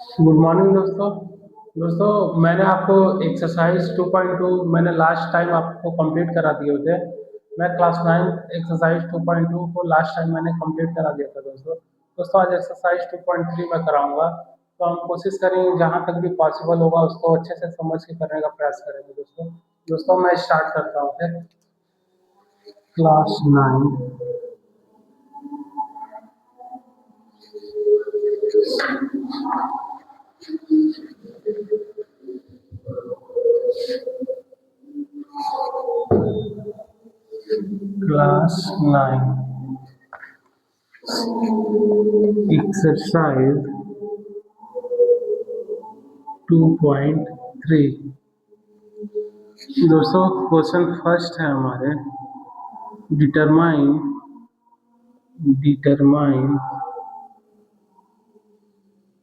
Good morning दोस्तों। मैंने आपको एक्सरसाइज 2.2 मैंने लास्ट टाइम आपको कंप्लीट करा दिए थे। मैं क्लास 9 एक्सरसाइज 2.2 को लास्ट टाइम मैंने कंप्लीट करा दिया था दोस्तों आज एक्सरसाइज 2.3 मैं कराऊंगा। तो हम कोशिश करेंगे जहाँ तक भी पॉसिबल होगा उसको अच्छे से समझ के करने का प्रयास करेंगे दोस्तों मैं स्टार्ट करता हूँ फिर। Class 9 class 9 exercise 2.3। दोस्तों क्वेश्चन फर्स्ट है हमारे, determine determine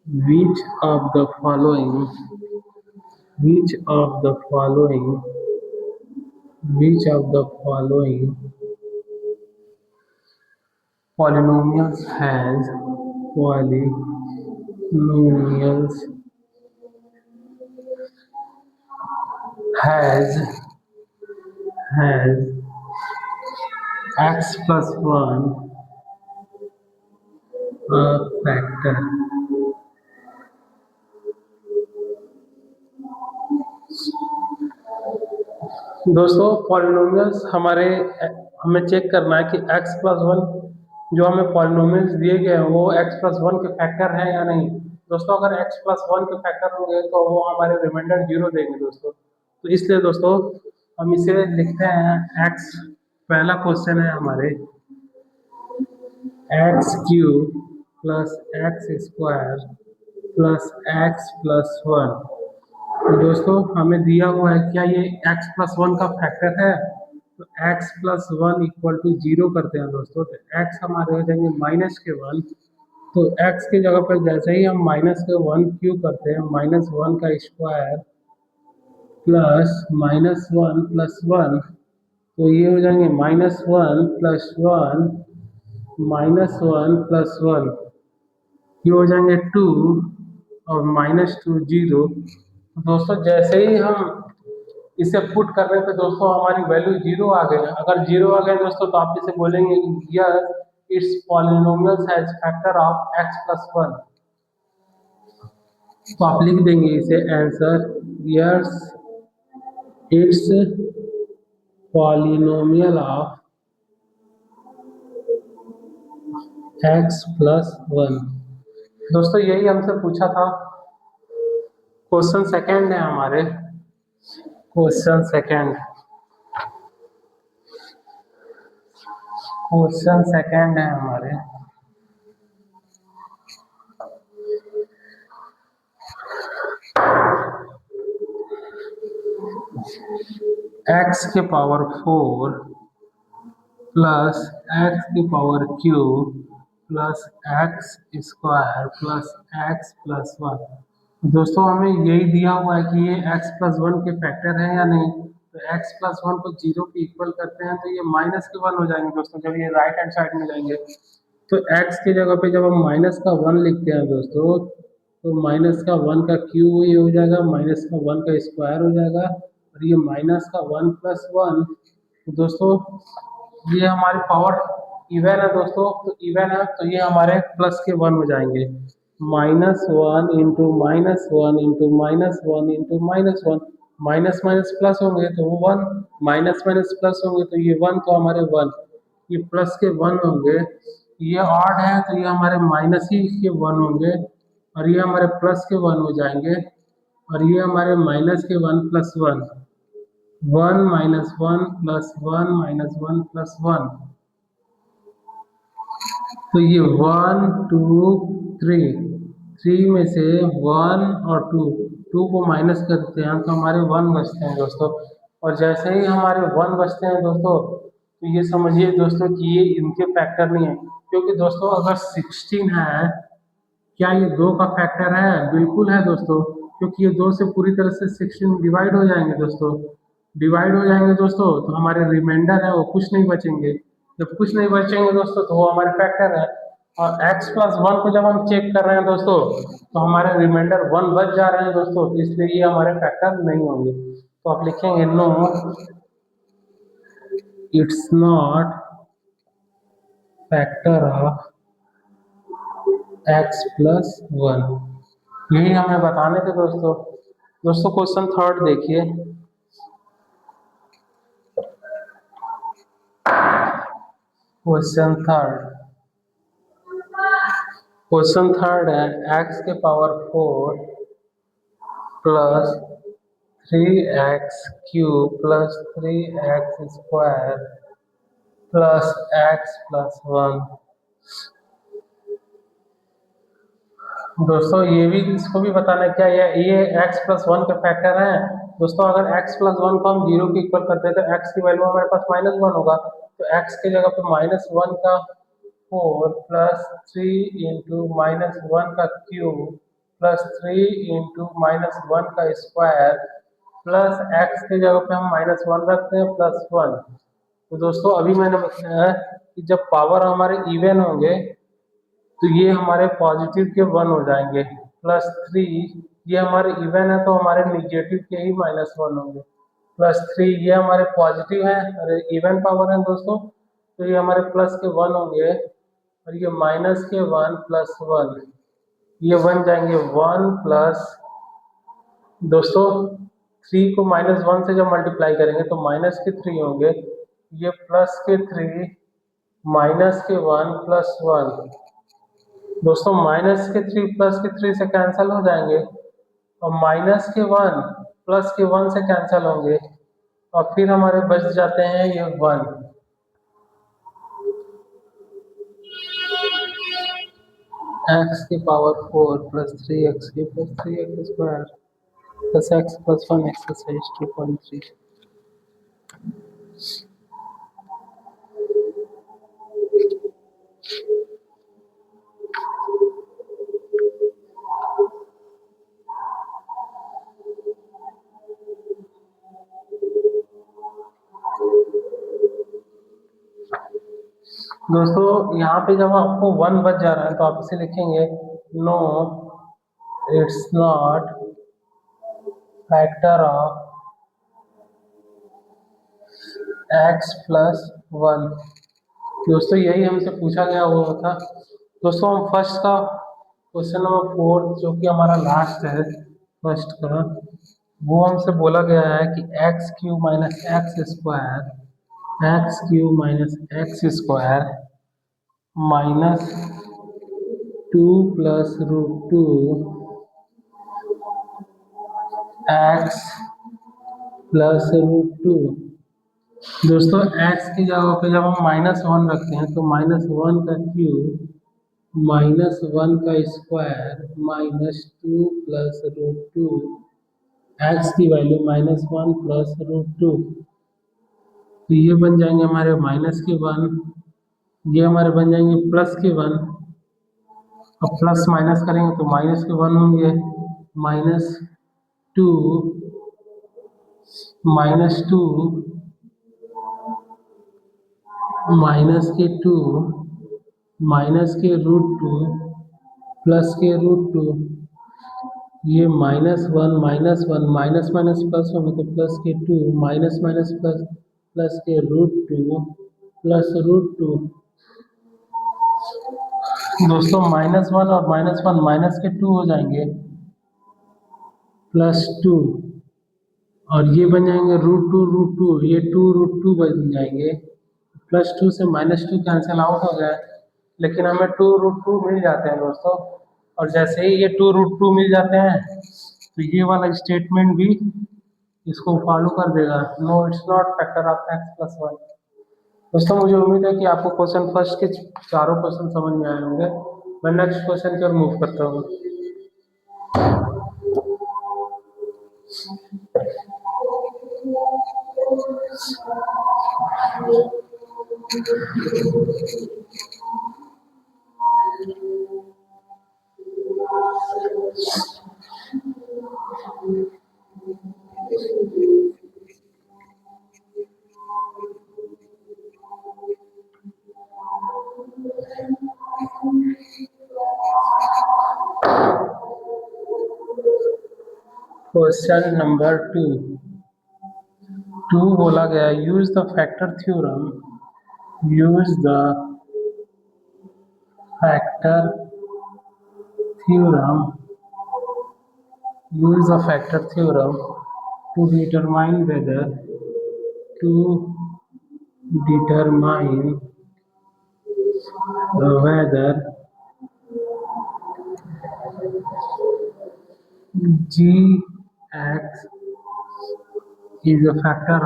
which of the following which of the following which of the following polynomials has has x plus 1 a factor। दोस्तों पॉलिनोमियल्स हमें चेक करना है कि x प्लस वन जो हमें पॉलिनोमियल्स दिए गए हैं वो x प्लस वन के फैक्टर हैं या नहीं। दोस्तों अगर x प्लस वन के फैक्टर होंगे तो वो हमारे रिमाइंडर जीरो देंगे तो इसलिए दोस्तों हम इसे लिखते हैं x। पहला क्वेश्चन है हमारे X cube plus X square plus x plus one. तो दोस्तों हमें दिया हुआ है क्या ये x प्लस वन का फैक्टर है। तो x plus one equal to zero करते हैं दोस्तों, तो x हमारे हो जाएंगे माइनस के वन। तो x की जगह पर जैसे ही हम माइनस के वन क्यू करते हैं, माइनस वन का square plus minus one plus one, तो ये हो जाएंगे minus one plus one minus one plus one, ये हो जाएंगे टू और माइनस टू जीरो। दोस्तों जैसे ही हम इसे पुट करने पे दोस्तों हमारी वैल्यू जीरो आ गई है। अगर जीरो आ गए दोस्तों तो आप इसे बोलेंगे yes it's polynomials has factor of x plus one. तो आप लिख देंगे इसे answer yes it's polynomial of x plus one. दोस्तों यही हमसे पूछा था। क्वेश्चन सेकंड है हमारे, क्वेश्चन सेकंड है हमारे x के पावर 4 प्लस एक्स की power cube plus X square plus x plus one. दोस्तों हमें यही दिया हुआ है कि ये x प्लस वन के फैक्टर है या नहीं। तो x प्लस वन को जीरो के इक्वल करते हैं तो ये माइनस के वन हो जाएंगे दोस्तों जब ये राइट हैंड साइड में जाएंगे। तो x की जगह पे जब हम माइनस का वन लिखते हैं दोस्तों, तो माइनस का वन का क्यूब ये हो जाएगा, माइनस का वन का स्क्वायर हो जाएगा और ये माइनस का वन प्लस वन। तो दोस्तों ये हमारी पावर इवन है दोस्तों, तो इवन है तो ये हमारे प्लस के वन हो जाएंगे। Minus one into minus one into minus one into minus one, minus minus plus होंगे तो वो वन, माइनस माइनस प्लस होंगे तो ये वन, तो हमारे वन, ये प्लस के वन होंगे। ये ऑड है तो ये हमारे माइनस ही के वन होंगे और ये हमारे प्लस के वन हो जाएंगे और ये हमारे माइनस के one plus one, one minus one plus one minus one plus one. तो ये वन टू थ्री, थ्री में से वन और टू को माइनस करते हैं तो हमारे वन बचते हैं दोस्तों। और जैसे ही हमारे वन बचते हैं दोस्तों तो ये समझिए दोस्तों कि ये इनके फैक्टर नहीं है, क्योंकि दोस्तों अगर 16 है, क्या ये दो का फैक्टर है? बिल्कुल है दोस्तों, क्योंकि ये दो से पूरी तरह से 16 डिवाइड हो जाएंगे दोस्तों। डिवाइड हो जाएंगे दोस्तों तो हमारे रिमाइंडर है वो कुछ नहीं बचेंगे। जब कुछ नहीं बचेंगे दोस्तों तो वो हमारे फैक्टर है। और x प्लस वन को जब हम चेक कर रहे हैं दोस्तों तो हमारे रिमाइंडर वन बच जा रहे हैं दोस्तों, तो इसलिए ये हमारे फैक्टर नहीं होंगे। तो आप लिखेंगे no it's not factor of x plus one. यही हमें बताने थे दोस्तों। दोस्तों क्वेश्चन थर्ड देखिए। क्वेश्चन थर्ड, क्वेश्चन थर्ड है x के power four plus three X cube plus three x square plus x plus one. दोस्तों ये भी, इसको भी बताना क्या ये x प्लस वन के फैक्टर हैं दोस्तों। अगर x प्लस वन को हम जीरो के इक्वल करते हैं तो x की वैल्यू हमारे पास माइनस वन होगा, तो x के जगह पे माइनस वन का four plus three into minus one का cube plus three into minus one का स्क्वायर प्लस x के जगह पे हम माइनस वन रखते हैं प्लस वन। तो दोस्तों अभी मैंने बताया है कि जब पावर हमारे इवन होंगे तो ये हमारे पॉजिटिव के वन हो जाएंगे, प्लस थ्री ये हमारे इवन है तो हमारे निगेटिव के ही माइनस वन होंगे, प्लस थ्री ये हमारे पॉजिटिव है और इवन पावर है दोस्तों, तो ये हमारे प्लस के वन होंगे और ये माइनस के वन प्लस वन, ये बन जाएंगे वन प्लस। दोस्तों थ्री को माइनस वन से जब मल्टीप्लाई करेंगे तो माइनस के थ्री होंगे, ये प्लस के थ्री माइनस के वन प्लस वन। दोस्तों माइनस के थ्री प्लस के थ्री से कैंसिल हो जाएंगे और माइनस के वन प्लस के वन से कैंसिल होंगे और फिर हमारे बच जाते हैं ये वन। एक्स की power four plus three x की plus three x square plus x plus one exercise 2.3। दोस्तों यहाँ पे जब आपको वन बच जा रहा है तो आप इसे लिखेंगे no it's not factor of X plus one. दोस्तों यही हमसे पूछा गया हुआ था। दोस्तों हम फर्स्ट का क्वेश्चन नंबर फोर जो कि हमारा लास्ट है फर्स्ट का, वो हमसे बोला गया है कि X cube minus X square minus two plus root two X plus root two. दोस्तों x की जगह पे जब हम माइनस वन रखते हैं तो माइनस वन का क्यूब माइनस वन का square minus two plus root two, x की value minus one plus root two, तो ये बन जाएंगे हमारे माइनस के वन, ये हमारे बन जाएंगे प्लस के वन। अब प्लस माइनस करेंगे तो माइनस के वन होंगे, minus two minus two minus के टू माइनस के रूट टू प्लस के रूट टू, ये minus one minus minus plus होगा तो प्लस के two minus minus plus plus के root two plus root two. दोस्तों माइनस वन और माइनस के टू हो जाएंगे प्लस टू और ये बन जाएंगे रूट टू, ये टू रूट टू बन जाएंगे, प्लस टू से माइनस टू कैंसिल आउट हो गया, लेकिन हमें टू रूट टू मिल जाते हैं दोस्तों। और जैसे ही ये टू रूट टू मिल जाते हैं तो ये वाला स्टेटमेंट भी इसको फॉलो कर देगा, no it's not factor of X plus one. दोस्तों मुझे उम्मीद है कि आपको क्वेश्चन फर्स्ट के चारों क्वेश्चन समझ में आए होंगे। मैं नेक्स्ट क्वेश्चन की ओर मूव करता हूँ। क्वेश्चन नंबर 2 बोला गया use the factor theorem use the factor theorem use the factor theorem to determine whether to determine whether gx is a factor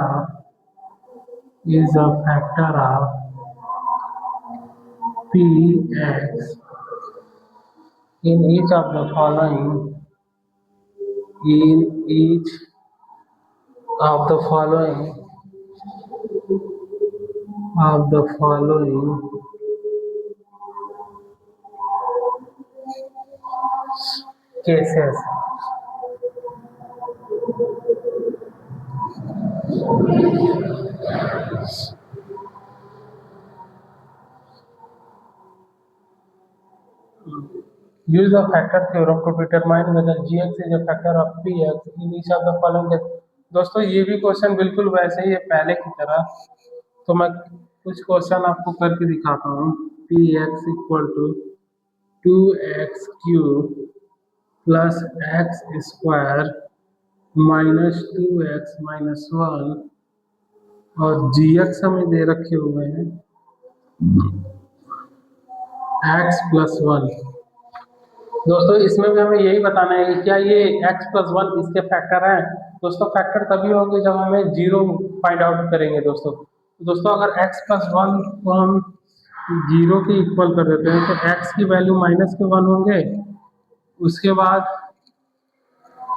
of px in each of the following in each of the following cases. Use the factor theorem to determine whether gx is a factor of px in each of the following cases. दोस्तों ये भी question बिल्कुल वैसे ही है पहले की तरह, तो मैं कुछ क्वेश्चन आपको करके दिखाता हूँ। P X equal to 2x³ plus X square minus 2x-1 और gx हमें दे रखे हुए हैं x+1। दोस्तों इसमें भी हमें यही बताना है कि क्या ये x+1 इसके फैक्टर हैं। दोस्तों फैक्टर तभी होंगे जब हमें जीरो फाइंड आउट करेंगे। दोस्तों अगर x+1 को हम जीरो के इक्वल कर देते हैं तो x की वैल्यू -1 होंगे। उसके बाद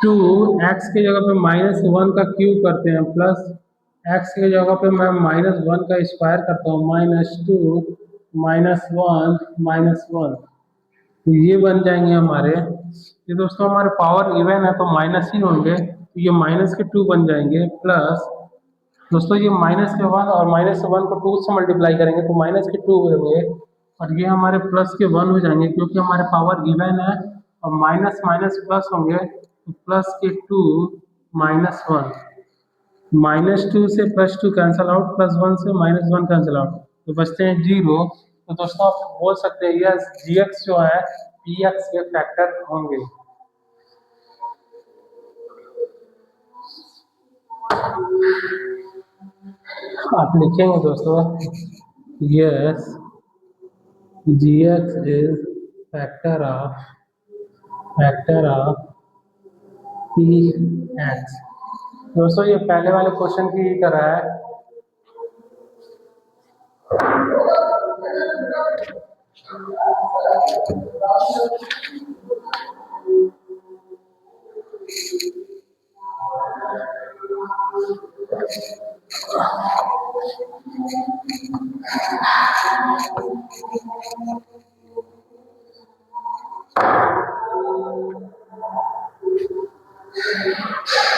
2x की जगह पे -1 का क्यूब करते हैं प्लस x की जगह पे मैं -1 का स्क्वायर करता हूँ -2 -1 -1, तो ये बन जाएंगे हमारे। ये दोस्तों हमारे पावर इवन है तो माइनस ही होंगे, तो ये -2 बन जाएंगे प्लस दोस्तों ये -1 और -1 को 2 से मल्टीप्लाई करेंगे तो -2 होंगे और ये हमारे +1 हो जाएंगे क्योंकि हमारे पावर इवन है और माइनस माइनस प्लस होंगे तो +2 -1 -2 से +2 कैंसिल आउट +1 से -1 कैंसिल आउट तो बचते हैं 0। तो दोस्तों आप बोल सकते हैं यस gx जो है px के फैक्टर होंगे। आप लिखेंगे दोस्तों yes gx is factor of px। दोस्तों ये पहले वाले क्वेश्चन की तरह है।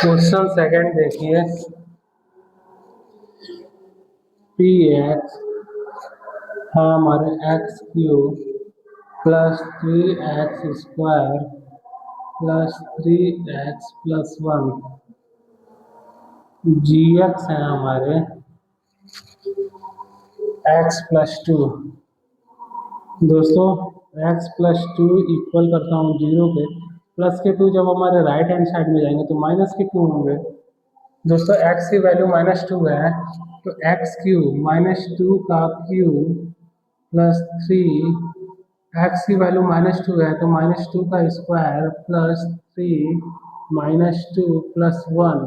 क्वेश्चन सेकंड देखिए px है हमारे x³ plus 3x² plus 3x+1 gx है हमारे x+2। दोस्तों x+2 इक्वल करता हूँ 0 पे प्लस के 2 जब हमारे राइट हैंड साइड में जाएंगे तो -2 होंगे। दोस्तों x की वैल्यू -2 है तो x³ -2 का क्यूब प्लस 3 x की वैल्यू -2 है तो -2 का स्क्वायर प्लस 3 -2 प्लस 1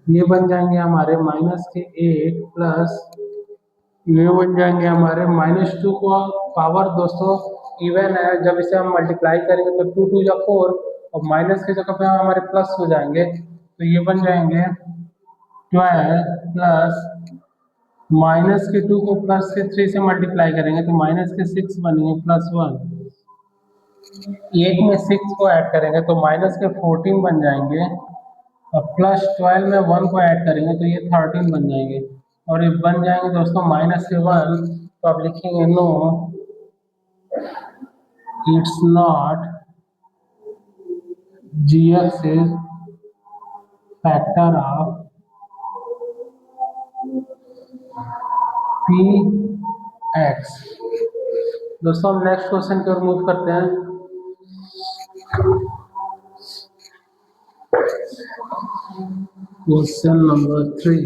ये बन जाएंगे हमारे -8 प्लस ये बन जाएंगे हमारे -2 को पावर दोस्तों इवन है जब इसे हम मल्टीप्लाई करेंगे तो 2 2 या 4 और माइनस की जगह पे हमारे प्लस हो जाएंगे तो ये बन जाएंगे 12 प्लस -2 को प्लस के 3 से मल्टीप्लाई करेंगे तो -6 बनेंगे प्लस 1 8 में 6 को ऐड करेंगे तो -14 बन जाएंगे और प्लस 12 में 1 को ऐड करेंगे तो ये 13 बन जाएंगे और ये बन जाएंगे दोस्तों -1। तो आप लिखेंगे no it's not gx is factor of P X. दोस्तों हम नेक्स्ट क्वेश्चन की ओर मूव करते हैं। Question number 3।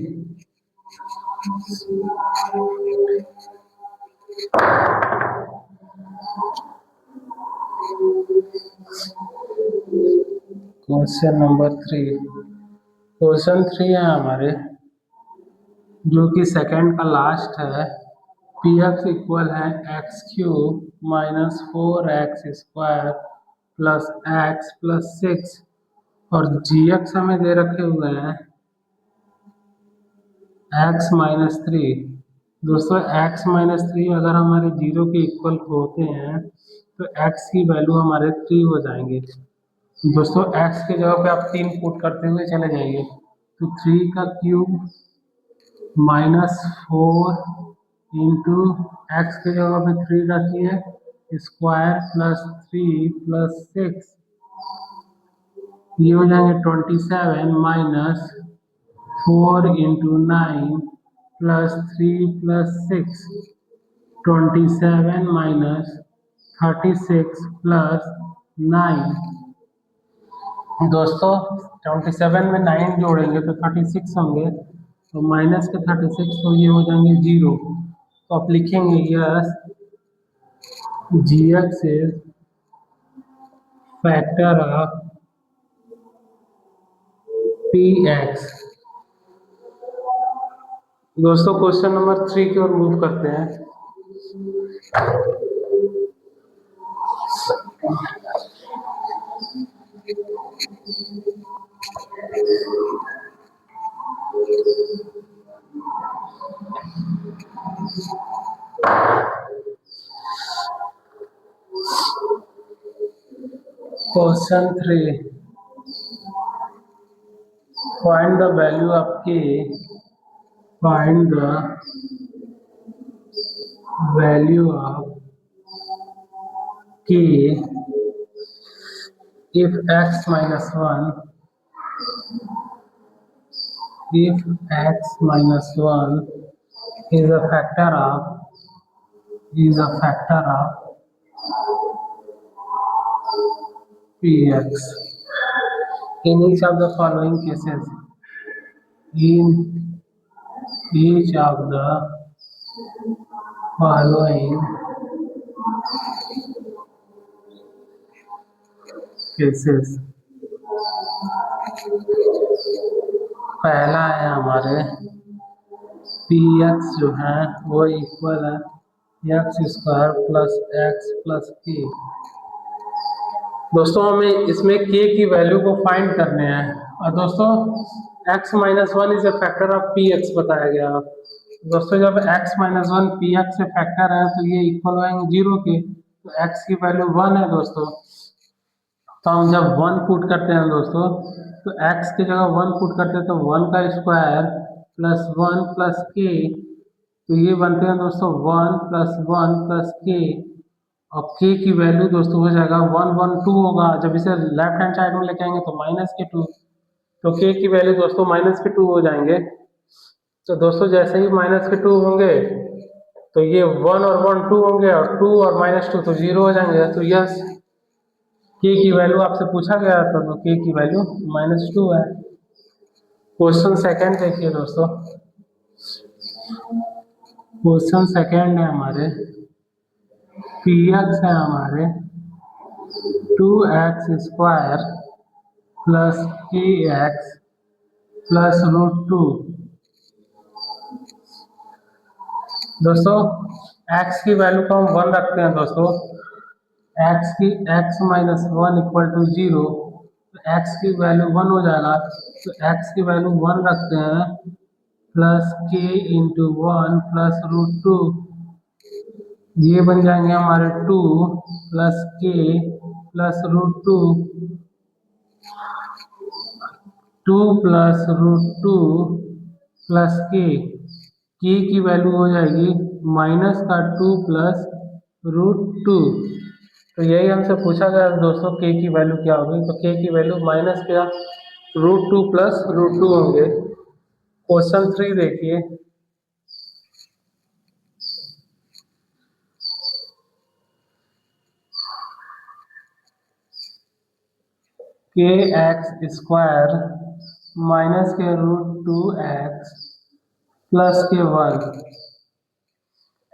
क्वेश्चन 3 है हमारे, जो कि सेकंड का लास्ट है। पी एक्स इक्वल है x cube minus 4x² plus x plus 6 और जी एक्स हमें दे रखे हुए हैं x-3। दोस्तों x-3 अगर हमारे 0 के इक्वल होते हैं तो x की वैल्यू हमारे 3 हो जाएंगे। दोस्तों x के जगह पे आप 3 पुट करते हुए चले जाइए, तो 3 का क्यूब माइनस 4 इंटू एक्स की जगह पे 3 रखिए स्क्वायर प्लस 3 प्लस 6, ये हो जाएंगे 27 minus 4 into 9 plus 3 plus 6, 27 minus 36 plus 9। दोस्तों 27 में 9 जोड़ेंगे तो 36 होंगे, तो माइनस के 36 तो ये हो जाएंगे 0। तो आप लिखेंगे yes G X is factor of P X. दोस्तों क्वेश्चन नंबर 3 की ओर मूव करते हैं। Question 3, find the value of k, find the value of k if x minus 1 is a factor of px in each of the following cases. In each of the following cases, पहला है हमारे P x जो है वो equal है x² plus x plus के। दोस्तों हमें इसमें k की वैल्यू को फाइंड करने हैं, और दोस्तों x-1 is a factor of P x बताया गया। दोस्तों जब x-1 पी एक्स से फैक्टर है तो ये इक्वल होंगे 0 के, तो x की वैल्यू 1 है दोस्तों। तो हम जब 1 पुट करते हैं दोस्तों, तो x की जगह 1 पुट करते हैं तो 1 का स्क्वायर प्लस 1 प्लस के, तो ये बनते हैं दोस्तों 1 प्लस 1 प्लस के, और k की वैल्यू दोस्तों हो जाएगा 112 होगा। जब इसे लेफ्ट हैंड साइड में लेके आएंगे तो -2, तो k की वैल्यू दोस्तों -2 हो जाएंगे। तो दोस्तों जैसे ही -2 होंगे तो ये 1 और 1 2 होंगे, और 2 और -2 तो 0 हो जाएंगे। तो यस k की वैल्यू आपसे पूछा गया था, तो k की वैल्यू -2 है। क्वेश्चन सेकंड देखिए दोस्तों, क्वेश्चन सेकंड है हमारे पी एक्स है हमारे 2x² प्लस के एक्स प्लस √2। दोस्तों x की वैल्यू को हम 1 रखते हैं दोस्तों, x-1 इक्वल टू 0, तो x की वैल्यू 1 हो जाएगा। तो x की वैल्यू 1 रखते हैं प्लस k इंटू 1 प्लस √2, ये बन जाएंगे हमारे 2 plus k plus √2, 2 plus √2 plus k की वैल्यू हो जाएगी -2 प्लस √2। तो यही हमसे पूछा गया दोस्तों k की वैल्यू क्या होगी, तो k की वैल्यू माइनस क्या √2 प्लस √2 होंगे। क्वेश्चन 3 देखिए, के एक्स स्क्वायर माइनस के √2x plus K 1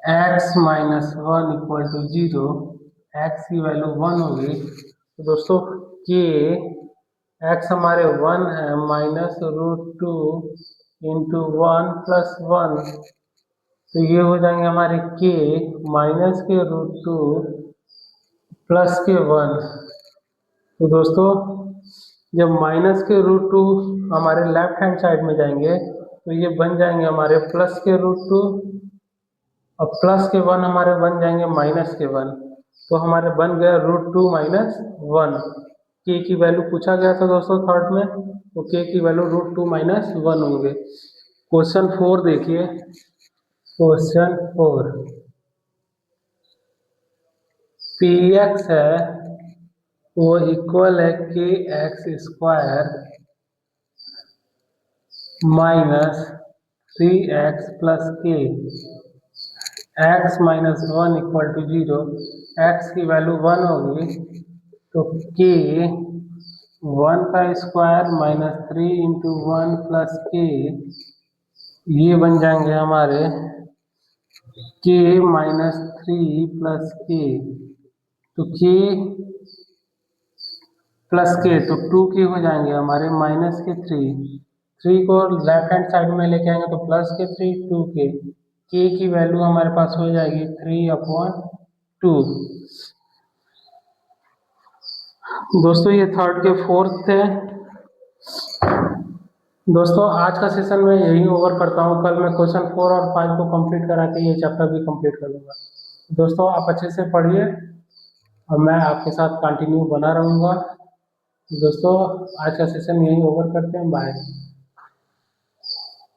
x minus 1 equal to 0, x की वैल्यू 1 होगी। तो दोस्तों के x हमारे 1 है, माइनस √2 इंटू 1 प्लस 1, तो ये हो जाएंगे हमारे के माइनस के √2 प्लस के 1। तो दोस्तों जब माइनस के √2 हमारे लेफ्ट हैंड साइड में जाएंगे तो ये बन जाएंगे हमारे प्लस के √2, और प्लस के 1 हमारे बन जाएंगे माइनस के 1। तो हमारे बन गया √2 माइनस 1। के की वैल्यू पूछा गया था दोस्तों थर्ड में, तो के की वैल्यू √2 माइनस 1 होंगे। क्वेश्चन 4 देखिए, क्वेश्चन 4 पी एक्स है वो इक्वल है के x square minus 3x plus के, x minus 1 equal to 0, x की वैल्यू 1 होगी। तो के 1 का स्क्वायर माइनस 3 इंटू 1 प्लस के, ये बन जाएंगे हमारे के माइनस 3 प्लस के, तो के प्लस के तो 2 के हो जाएंगे हमारे माइनस के 3 को लेफ्ट हैंड साइड में लेके आएंगे तो प्लस के 3 2 के की वैल्यू हमारे पास हो जाएगी 3/2। दोस्तों ये थर्ड के फोर्थ थे। दोस्तों आज का सेशन में यही ओवर करता हूँ, कल मैं क्वेश्चन 4 और 5 को कंप्लीट करा के ये चैप्टर भी कंप्लीट कर लूँगा। दोस्तों आप अच्छे से पढ़िए और मैं आपके साथ कंटिन्यू बना रहूँगा। दोस्तों आज का सेशन यही ओवर करते हैं, बाय।